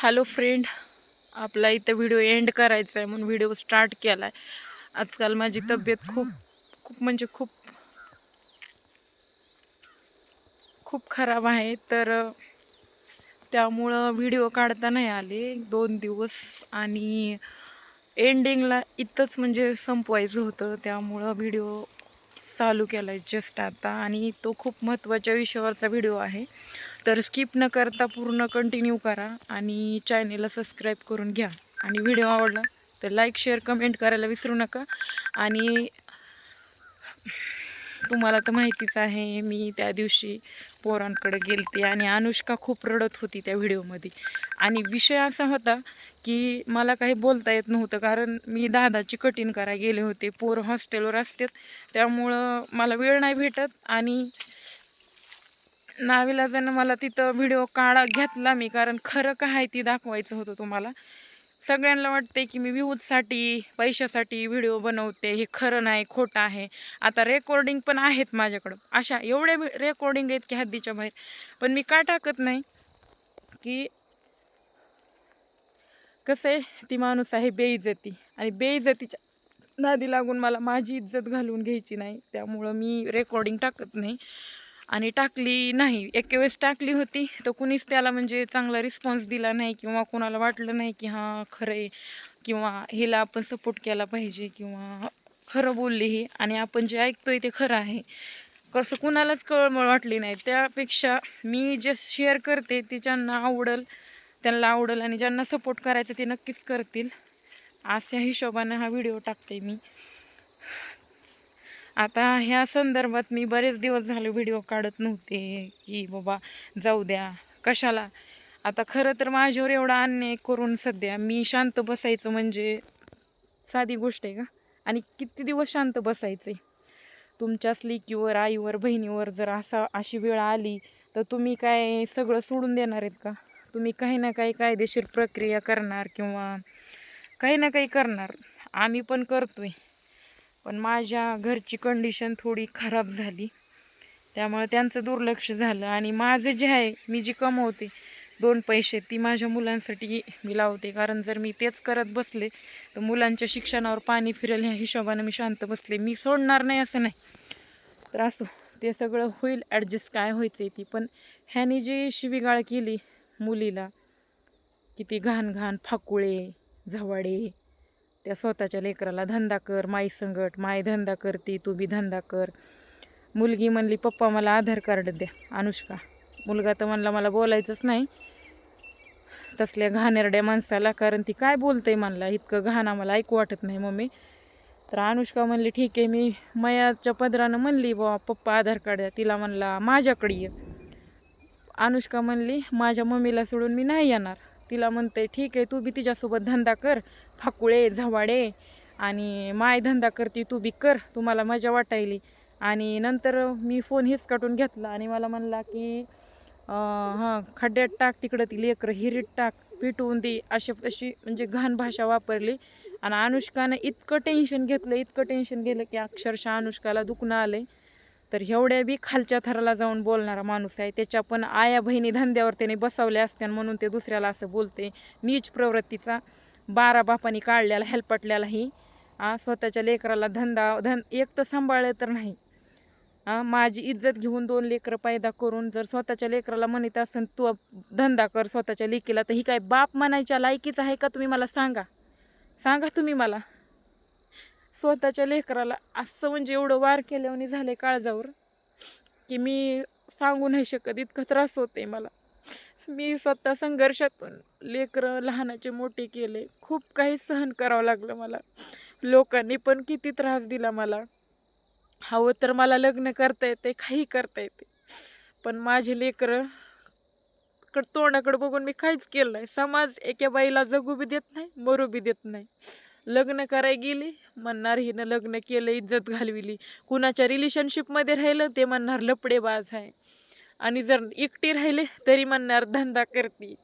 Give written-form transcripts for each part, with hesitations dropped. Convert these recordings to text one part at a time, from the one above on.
Hello friend, आपला इथं video end करायचा आहे म्हणून व्हिडिओ स्टार्ट केला आहे. आजकाल माझी तब्येत खूप खूप म्हणजे खूप खूप खराब आहे, तर त्यामुळं व्हिडिओ काढता नाही आले 2 दिवस. आणि एंडिंगला इथंच म्हणजे संपवायचं होतं, त्यामुळं व्हिडिओ चालू केला आहे जस्ट आता. आणि तो खूप महत्त्वाच्या विषयावरचा व्हिडिओ आहे, तर स्किप न करता पूर्ण कंटिन्यू करा आणि चॅनेलला सबस्क्राईब करून घ्या. आणि व्हिडिओ आवडला तर लाईक शेअर कमेंट करायला विसरू नका. आणि तुम्हाला तर माहितीच आहे, मी त्या दिवशी पोरांकडे गेलते आणि अनुष्का खूप रडत होती त्या व्हिडिओमध्ये. आणि विषय असा होता की मला काही बोलता येत नव्हतं, कारण मी दादाची कटिंग करायला गेले होते. पोरं हॉस्टेलवर असतात, त्यामुळं मला वेळ नाही भेटत. आणि नाविलाजानं मला तिथं व्हिडिओ घेतला मी, कारण खरं काय आहे ती दाखवायचं होतं तुम्हाला. सगळ्यांना वाटते की मी व्ह्यूजसाठी पैशासाठी व्हिडिओ बनवते, हे खरं नाही, खोटं आहे. आता रेकॉर्डिंग पण आहेत माझ्याकडं, अशा एवढे रेकॉर्डिंग आहेत की हद्दीच्या बाहेर. पण मी का टाकत नाही की कसं आहे, ती माणूस आहे बेइज्जती, आणि बेइज्जतीच्या नादी लागून मला माझी इज्जत घालवून घ्यायची नाही. त्यामुळं मी रेकॉर्डिंग टाकत नाही. आणि टाकली नाही, एक वेळेस टाकली होती तर कुणीच त्याला म्हणजे चांगला रिस्पॉन्स दिला नाही, किंवा कुणाला वाटलं नाही की हां खरं आहे, किंवा हिला आपण सपोर्ट केला पाहिजे, किंवा खरं बोलली ही आणि आपण जे ऐकतोय ते खरं आहे, कसं कुणालाच कळमळ वाटली नाही. त्यापेक्षा मी जे शेअर करते ते ज्यांना आवडल त्यांना आवडल, आणि ज्यांना सपोर्ट करायचं ते नक्कीच करतील. अशा हिशोबानं हा व्हिडिओ टाकते मी. आता ह्या संदर्भात मी बरेच दिवस झाले व्हिडिओ काढत नव्हते की बाबा जाऊ द्या कशाला. आता खरं तर माझ्यावर एवढा अन्याय करून सध्या मी शांत बसायचं म्हणजे साधी गोष्ट आहे का? आणि किती दिवस शांत बसायचे? तुमच्याच लेकीवर, आईवर, बहिणीवर जर अशी वेळ आली तर तुम्ही काय सगळं सोडून देणार आहेत का? तुम्ही काही ना काही कायदेशीर प्रक्रिया करणार, किंवा काही ना काही करणार. आम्ही पण करतोय, पण माझ्या घरची कंडिशन थोडी खराब झाली, त्यामुळे त्यांचं दुर्लक्ष झालं. आणि माझं जे आहे, मी जी कमवते 2 पैसे, ती माझ्या मुलांसाठी मी लावते. कारण जर मी तेच करत बसले तर मुलांच्या शिक्षणावर पाणी फिरेल, ह्या हिशोबाने मी शांत बसले. मी सोडणार नाही असं नाही, तर असो, ते सगळं होईल ॲडजस्ट, काय व्हायचं ती. पण ह्यानी जी शिवीगाळ केली मुलीला, किती घाण घाण फाकुळे झवाडे, त्या स्वतःच्या लेकराला धंदा कर माई संगट, माय धंदा करते तू बी धंदा कर. मुलगी म्हणली पप्पा मला आधार कार्ड द्या, अनुष्का. मुलगा तर म्हणला मला बोलायचंच नाही तसल्या घाणेरड्या माणसाला, कारण ती काय बोलतंय म्हणला, इतकं घाण आम्हाला ऐकू वाटत नाही मम्मी. तर अनुष्का म्हणली ठीक आहे, मी मयाच्या पदरानं म्हणली बा पप्पा आधार कार्ड द्या. तिला म्हणला माझ्याकडे ये. अनुष्का म्हणली माझ्या मम्मीला सोडून मी नाही येणार. तिला म्हणते ठीक आहे, तू बी तिच्यासोबत धंदा कर, फाकुळे झवाडे, आणि माय धंदा करते तू बी कर, तुम्हाला मजा वाटायली. आणि नंतर मी फोन हिसकाटून घेतला आणि मला म्हणला की हां खड्ड्यात टाक तिकडं ती लेकरं, हिरीत टाक, पिटवून दे, अशी म्हणजे घाण भाषा वापरली. आणि अनुष्कानं इतकं टेन्शन घेतलं, इतकं टेन्शन गेलं की अक्षरशः अनुष्काला दुखणं आलं. तर एवढ्या बी खालच्या थराला जाऊन बोलणारा माणूस आहे. त्याच्या पण आया बहिणी धंद्यावर त्याने बसवल्या असत्या, म्हणून ते दुसऱ्याला असं बोलते. नीच प्रवृत्तीचा, 12 बापांनी काढलेला हेलपटल्यालाही स्वतःच्या लेकराला एक तर सांभाळलं तर नाही. माझी इज्जत घेऊन 2 लेकरं पैदा करून जर स्वतःच्या लेकराला म्हणत असेल तू धंदा कर स्वतःच्या लेकीला, तर ही काय बाप म्हणायच्या लायकीच आहे का? तुम्ही मला सांगा, सांगा तुम्ही मला. स्वतःच्या लेकराला असं म्हणजे एवढं वार केल्याने झाले काळजावर की मी सांगू नाही शकत, इतका त्रास होते मला. मी स्वतः संघर्षातून लेकरं लहानाचे मोठे केले, खूप काही सहन करावं लागलं मला. लोकांनी पण किती त्रास दिला मला. हवं तर मला लग्न करता येते, काही करता येते, पण माझे लेकरं तोंडाकडे बघून मी काहीच केलं नाही. समाज एका बाईला जगू बी देत नाही, मरू बी देत नाही. लग्न करायला गेली म्हणणार हिनं लग्न केलं, इज्जत घालविली. कुणाच्या रिलेशनशिपमध्ये राहिलं ते म्हणणार लपडेबाज आहे. आणि जर एकटी राहिले तरी म्हणणार धंदा करते.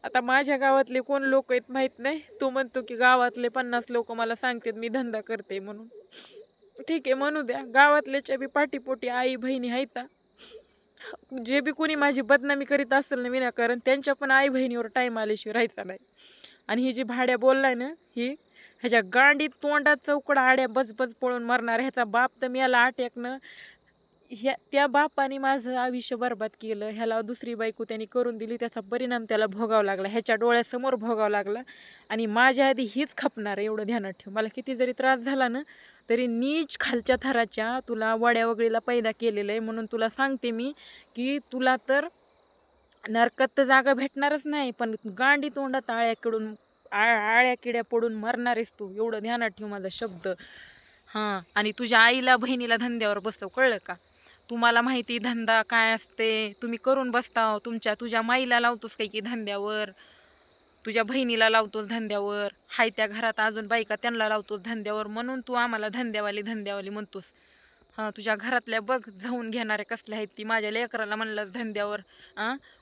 आता माझ्या गावातले कोण लोक आहेत माहीत नाही. तो म्हणतो की गावातले 50 लोक मला सांगतात मी धंदा करते म्हणून. ठीक आहे, म्हणू द्या. गावातल्याच्या बी पाठीपोटी आई बहिणी आहेत. जे बी कोणी माझी बदनामी करीत असेल ना विनाकारण, त्यांच्या पण आई बहिणीवर टाईम आल्याशिवाय राहायचा नाही. आणि ही जी भाड्या बोललाय ना, ह्याच्या गांडीत तोंडात चौकडा आड्या बजबज पळून मरणार. ह्याचा बाप तर मला अटॅकनं, त्या बापाने माझं आयुष्य बरबाद केलं. ह्याला दुसरी बायको त्यांनी करून दिली, त्याचा परिणाम त्याला भोगावा लागला, ह्याच्या डोळ्यासमोर भोगावा लागला. आणि माझ्या आधी हीच खपणार आहे, एवढं ध्यानात ठेव. मला किती जरी त्रास झाला ना तरी नीच खालच्या थराच्या तुला वड्या वगैरेला पैदा केलेलं आहे. म्हणून तुला सांगते मी की तुला तर नरकात तर जागा भेटणारच नाही, पण गांडी तोंडात आळ्या किड्या पडून मरणारेस तू, एवढं ध्यानात ठेव माझा शब्द. हां, आणि तुझ्या आईला बहिणीला धंद्यावर बसव, कळलं का? तुम्हाला माहिती धंदा काय असते, तुम्ही करून बसता. तुझ्या माईला लावतोस काही की धंद्यावर, तुझ्या बहिणीला लावतोस धंद्यावर, हाय त्या घरात अजून बायका त्यांना लावतोस धंद्यावर, म्हणून तू आम्हाला धंद्यावाली म्हणतोस. हां, तुझ्या घरातल्या बघ जाऊन घेणारे कसल्या आहेत ती. माझ्या लेकराला म्हणलंच धंद्यावर,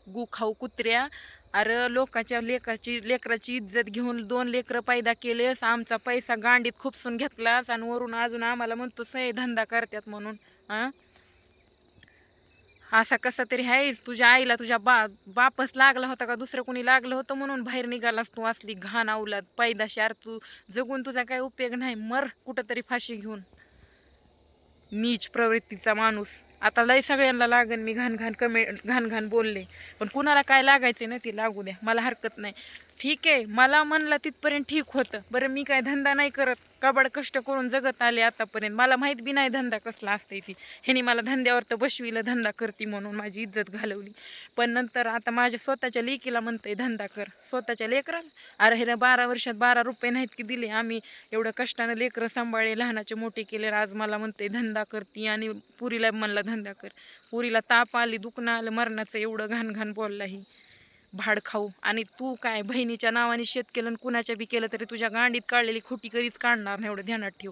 गु खाऊ कुत्र्या. अरे लोकाच्या लेकराची इज्जत घेऊन 2 लेकरं पैदा केलेस, आमचा पैसा गांडीत खुपसून घेतलास आणि वरून अजून आम्हाला म्हणतोस हे धंदा करतात म्हणून. असा कसा तरी आहेस. तुझ्या आईला तुझ्या बापच लागला होता का दुसरं कोणी लागलं होतं म्हणून बाहेर निघालास तू? असली घाण अवलाद पैदाशार तू, जगून तुझा काही उपयोग नाही, मर कुठंतरी फाशी घेऊन. नीच प्रवृत्तीचा माणूस. आता लय सगळ्यांना लागन मी घाण घाण बोलले, पण कुणाला काय लागायचं ना ती लागू द्या, मला हरकत नाही. ठीक आहे, मला म्हणलं तिथपर्यंत ठीक होतं. बरं, मी काय धंदा नाही करत, कबाड कष्ट करून जगत आले आतापर्यंत, मला माहीत बी नाही धंदा कसला असते ती. ह्यानी मला धंद्यावर तर बसविलं धंदा करती म्हणून, माझी इज्जत घालवली. पण नंतर आता माझ्या स्वतःच्या लेकीला म्हणतंय धंदा कर, स्वतःच्या लेकराला. अरे ह्यानं 12 वर्षात 12 रुपये नाहीत की दिले, आम्ही एवढं कष्टानं लेकरं सांभाळले, लहानाचे मोठे केले, आज मला म्हणते धंदा करती. आणि पुरीला म्हणला धंदा कर, पुरीला ताप आली, दुखणं आलं मरणाचं, एवढं घाण बोलला ही भाड खाऊ. आणि तू काय बहिणीच्या नावाने शेत केलं आणि कुणाच्या बी केलं तरी तुझ्या गांडीत काढलेली खोटी कधीच काढणार नाही, एवढं ध्यानात ठेव.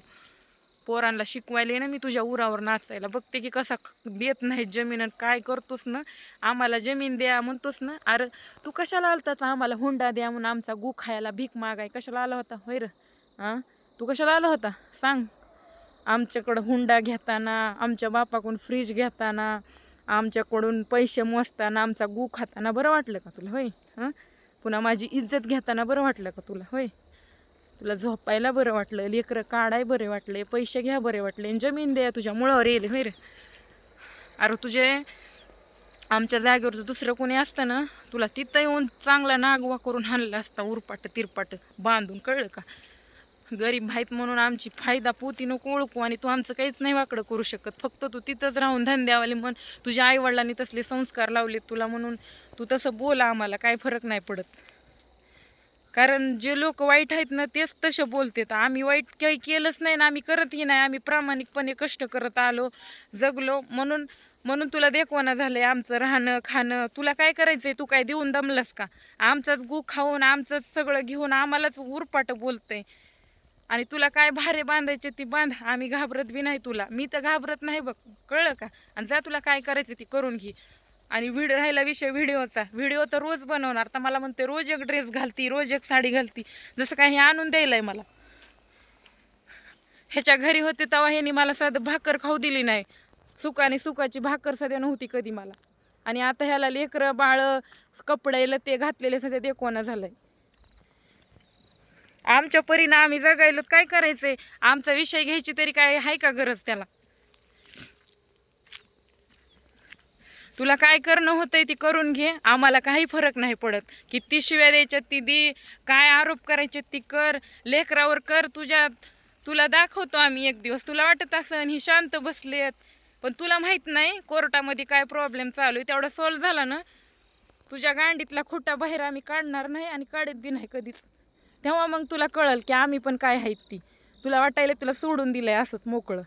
पोरांना शिकवायला ना मी तुझ्या उरावर नाचायला, बघते की कसा देत नाही जमीन आणि काय करतोस ना, आम्हाला जमीन द्या म्हणतोस ना. अरे तू कशाला आलताच आम्हाला हुंडा द्या म्हणून, आमचा गु खायला भीक मागाय कशाला आला होता होय र? तू कशाला आला होता सांग? आमच्याकडं हुंडा घेताना, आमच्या बापाकडून फ्रीज घेताना, आमच्याकडून पैसे मोजताना, आमचा गु खाताना बरं वाटलं का तुला होय? पुन्हा माझी इज्जत घेताना बरं वाटलं का तुला होय? तुला झोपायला बरं वाटलं, लेकरं काढाय बरे वाटले, पैसे घ्या बरे वाटले, जमीन द्या तुझ्या मुळावर येईल होय रे? अरे तुझे आमच्या जागेवर दुसरं कोणी असतं ना, तुला तिथं येऊन चांगला नागवा करून हाणला असता, उरपाट तिरपाट बांधून, कळलं का? गरीब आहेत म्हणून आमची फायदा पोती नको ओळखू, आणि तू आमचं काहीच नाही वाकडं करू शकत. फक्त तू तिथंच राहून धंद्यावाले म्हण, तुझ्या आईवडिलांनी तसले संस्कार लावलेत तुला म्हणून तू तसं बोला, आम्हाला काय फरक नाही पडत. कारण जे लोक वाईट आहेत ना तेच तसे बोलतात. आम्ही वाईट काही केलंच नाही ना, आम्ही करतही नाही, आम्ही प्रामाणिकपणे कष्ट करत आलो, जगलो, म्हणून तुला देखवाना झालंय आमचं राहणं खाणं. तुला काय करायचंय? तू काय देऊन दमलस का? आमचंच गु खाऊन आमचंच सगळं घेऊन आम्हालाच उरपाट बोलतंय. आणि तुला काय भारे बांधायचे ती बांध, आम्ही घाबरत बी नाही तुला. मी तर घाबरत नाही बघ, कळलं का? आणि जा तुला काय करायचं ती करून घे. आणि राहिला विषय व्हिडिओचा, व्हिडिओ तर रोज बनवणार. तर मला म्हणते रोज एक ड्रेस घालती, रोज एक साडी घालती, जसं काही आणून द्यायलाय मला. ह्याच्या घरी होते तेव्हा ह्यानी मला साधं भाकर खाऊ दिली नाही, सुकाची भाकर सध्या नव्हती कधी मला. आणि आता ह्याला लेकरं बाळ कपडे ते घातलेले सध्या देखवाना झालंय. आमच्या परीनं आम्ही जगायलो, काय करायचंय? आमचा विषय घ्यायची तरी काय आहे का गरज त्याला? तुला काय करणं होतंय ती करून घे, आम्हाला काही फरक नाही पडत. किती शिव्या द्यायच्यात ती दे, काय आरोप करायचे ती कर, लेकरावर कर. तुला दाखवतो आम्ही एक दिवस. तुला वाटत असं ही शांत बसलेत, पण तुला माहित नाही कोर्टामध्ये काय प्रॉब्लेम चालू आहे. तेवढा सॉल्व्ह झाला ना, तुझ्या गांडीतला खोटा बाहेर आम्ही काढणार नाही आणि काढत बी नाही कधीच. तेव्हा मग तुला कळल की आम्ही पण काय आहेत ती. तुला वाटायला तुला सोडून दिलंय असंच मोकळं.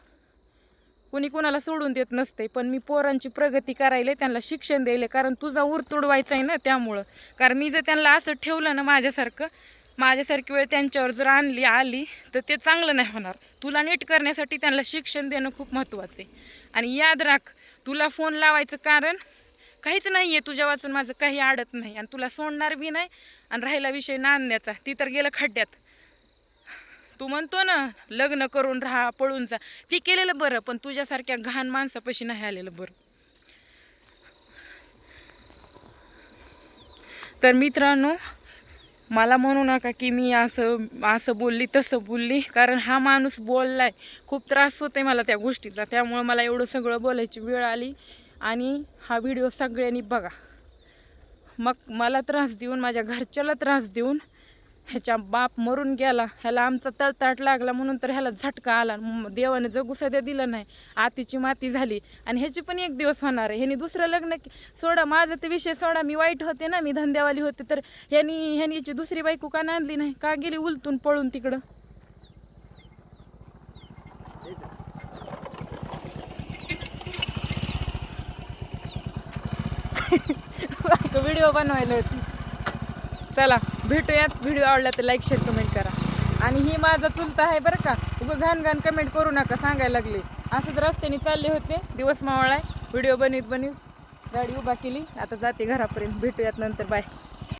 कुणी कुणाला सोडून देत नसते, पण मी पोरांची प्रगती करायला, त्यांना शिक्षण द्यायला, कारण तुझा ऊर तुडवायचा आहे ना त्यामुळं. कारण मी जर त्यांना असं ठेवलं ना माझ्यासारखी वेळ त्यांच्यावर जर आली तर ते चांगलं नाही होणार. तुला नीट करण्यासाठी त्यांना शिक्षण देणं खूप महत्त्वाचं आहे. आणि याद राख, तुला फोन लावायचं कारण काहीच नाही आहे, तुझ्या वाचून माझं काही अडत नाही, आणि तुला सोडणार बी नाही. आणि राहिला विषय नांदण्याचा, ती तर गेलं खड्ड्यात. तू म्हणतो ना लग्न करून राहा, पळून जा, ती केलेलं बरं, पण तुझ्यासारख्या घाण माणसापाशी नाही आलेलं बरं. तर मित्रांनो, मला म्हणू नका की मी असं बोलली तसं बोलली, कारण हा माणूस बोललाय. खूप त्रास होते मला त्या गोष्टीचा, त्यामुळे मला एवढं सगळं बोलायची वेळ आली. आणि हा व्हिडिओ सगळ्यांनी बघा. मग मला त्रास देऊन, माझ्या घरच्याला त्रास देऊन, ह्याच्या बाप मरून गेला, ह्याला आमचा तळताट लागला म्हणून तर ह्याला झटका आला. देवाने जगू सध्या दिलं नाही, आतीची माती झाली. आणि ह्याची पण एक दिवस होणार आहे. ह्यानी दुसरं लग्न सोडा, माझा ते विषय सोडा, मी वाईट होते ना, मी धंद्यावाली होते. तर ह्यानी याची दुसरी बायको का आणली नाही, का गेली उलटून पळून तिकडं? व्हिडिओ बनवायला होती. चला भेटूयात. व्हिडिओ आवडला तर लाईक शेअर कमेंट करा. आणि ही माझा चुलता आहे बरं का, उगं घाण घाण कमेंट करू नका, सांगायला लागले. असंच रस्त्याने चालले होते, दिवस मावळाय, व्हिडिओ बनवीत गाडी उभा केली. आता जाते घरापर्यंत. भेटूयात नंतर, बाय.